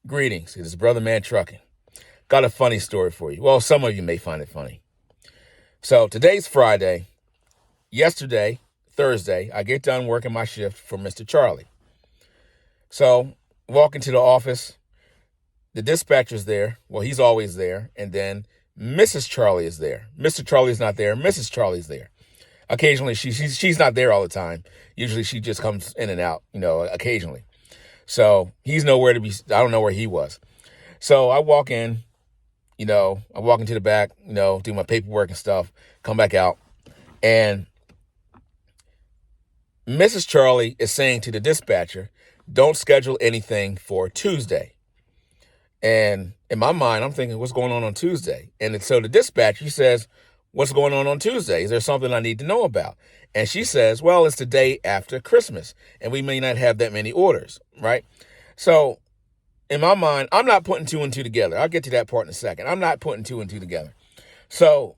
Greetings. It is Brother Man Trucking. Got a funny story for you. Well, some of you may find it funny. So today's Friday. Yesterday, Thursday, I get done working my shift for Mr. Charlie. So walk into the office. The dispatcher's there. Well, he's always there. And then Mrs. Charlie is there. Mr. Charlie's not there. Mrs. Charlie's there. Occasionally, she's not there all the time. Usually she just comes in and out, occasionally. So he's nowhere to be. I don't know where he was. So I walk in, I walk into the back, do my paperwork and stuff, come back out. And Mrs. Charlie is saying to the dispatcher, don't schedule anything for Tuesday. And in my mind, I'm thinking, what's going on Tuesday? And so the dispatcher says, what's going on Tuesday? Is there something I need to know about? And she says, well, it's the day after Christmas, and we may not have that many orders, right? So in my mind, I'm not putting two and two together. I'll get to that part in a second. I'm not putting two and two together. So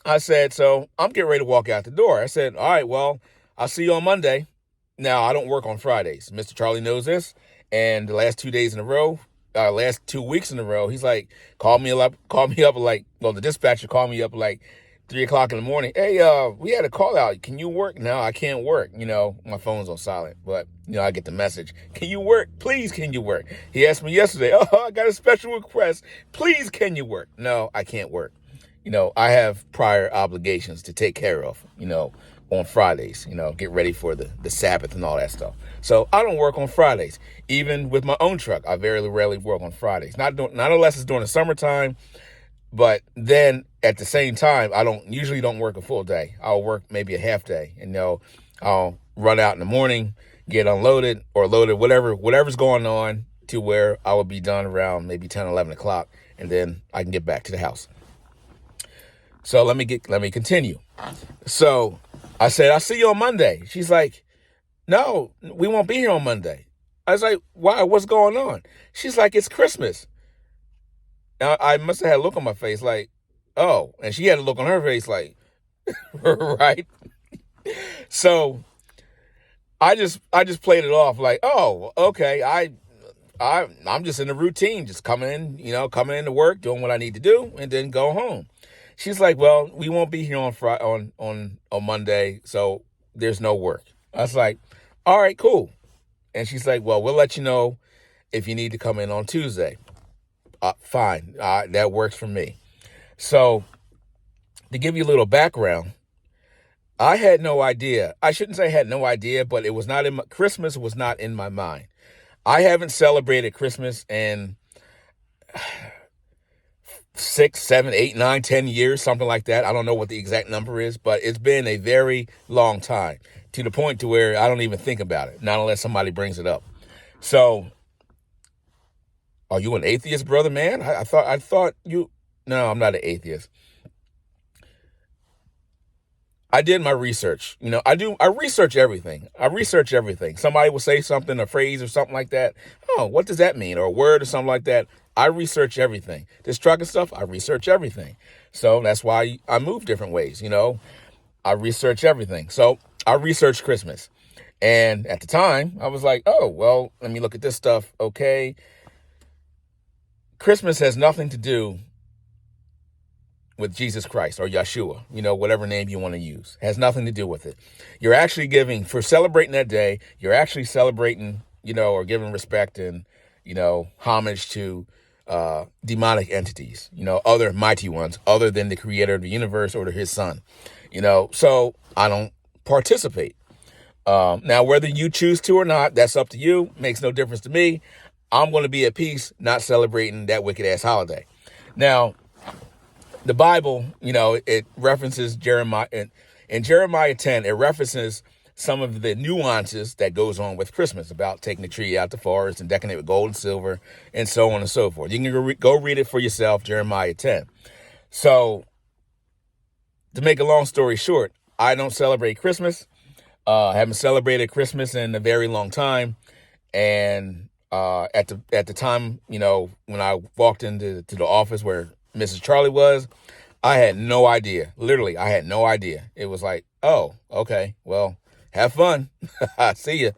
I said, so I'm getting ready to walk out the door. I said, all right, well, I'll see you on Monday. Now, I don't work on Fridays. Mr. Charlie knows this. And the last 2 days in a row, last 2 weeks in a row, he's like, the dispatcher called me up like 3 o'clock in the morning. Hey, we had a call out. Can you work? No, I can't work. My phone's on silent, but I get the message. Can you work? Please, can you work? He asked me yesterday, I got a special request. Please, can you work? No, I can't work. I have prior obligations to take care of, on Fridays, get ready for the Sabbath and all that stuff. So I don't work on Fridays. Even with my own truck, I very rarely work on Fridays. Not unless it's during the summertime. But then at the same time, I usually don't work a full day. I'll work maybe a half day, and I'll run out in the morning, get unloaded or loaded, whatever's going on, to where I will be done around maybe 10, 11 o'clock, and then I can get back to the house. So let me continue. So I said, I'll see you on Monday. She's like, no, we won't be here on Monday. I was like, why? What's going on? She's like, it's Christmas. I must have had a look on my face like, oh, and she had a look on her face like, right? So I just played it off like, oh, okay. I'm just in a routine, just coming into work, doing what I need to do, and then go home. She's like, well, we won't be here on Monday, so there's no work. I was like, all right, cool. And she's like, well, we'll let you know if you need to come in on Tuesday. Fine. That works for me. So to give you a little background, I had no idea. I shouldn't say I had no idea, but it was not Christmas was not in my mind. I haven't celebrated Christmas in 6, 7, 8, 9, 10 years, something like that. I don't know what the exact number is, but it's been a very long time, to the point to where I don't even think about it, not unless somebody brings it up. So, are you an atheist, brother, man? I thought you. No, I'm not an atheist. I did my research. I research everything. Somebody will say something, a phrase or something like that. Oh, what does that mean? Or a word or something like that. I research everything. This trucking stuff, I research everything. So that's why I move different ways. I research everything. So I researched Christmas. And at the time, I was like, oh, well, let me look at this stuff. Okay. Christmas has nothing to do with Jesus Christ or Yeshua, whatever name you want to use. It has nothing to do with it. You're actually for celebrating that day, you're actually celebrating, or giving respect and, homage to demonic entities, other mighty ones other than the creator of the universe or his son, so I don't participate. Now, whether you choose to or not, that's up to you. Makes no difference to me. I'm going to be at peace, not celebrating that wicked ass holiday. Now, the Bible, it references Jeremiah. In Jeremiah 10, it references some of the nuances that goes on with Christmas, about taking the tree out the forest and decking it with gold and silver and so on and so forth. You can go read it for yourself, Jeremiah 10. So, to make a long story short, I don't celebrate Christmas. I haven't celebrated Christmas in a very long time. And at the time, when I walked into the office where Mrs. Charlie was, I had no idea. Literally, I had no idea. It was like, oh, okay, well, have fun. See ya.